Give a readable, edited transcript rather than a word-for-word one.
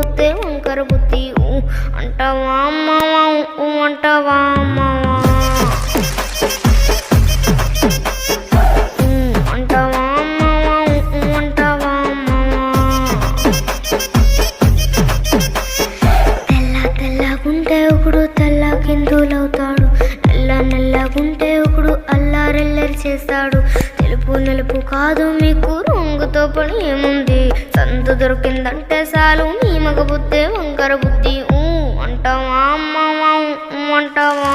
బుద్ధే వంకర బుద్ధి అంటావా అమ్మవా అంటావా అమ్మవా అంటావా అమ్మవా అంటావా అమ్మవా తెల్లగుంటే ఒకడు తెల్లకిందులవుతాడు నల్లగుంటే ఒకడు అల్లారెల్లరి చేస్తాడు తెలుపు నలుపు కాదు మీకు రంగుతో పని ఏముంది సందు దొరికిందంటే చాలు మీ మగ బుద్ధే వంకర బుద్ధి అంటావా అమ్మవా అంటావా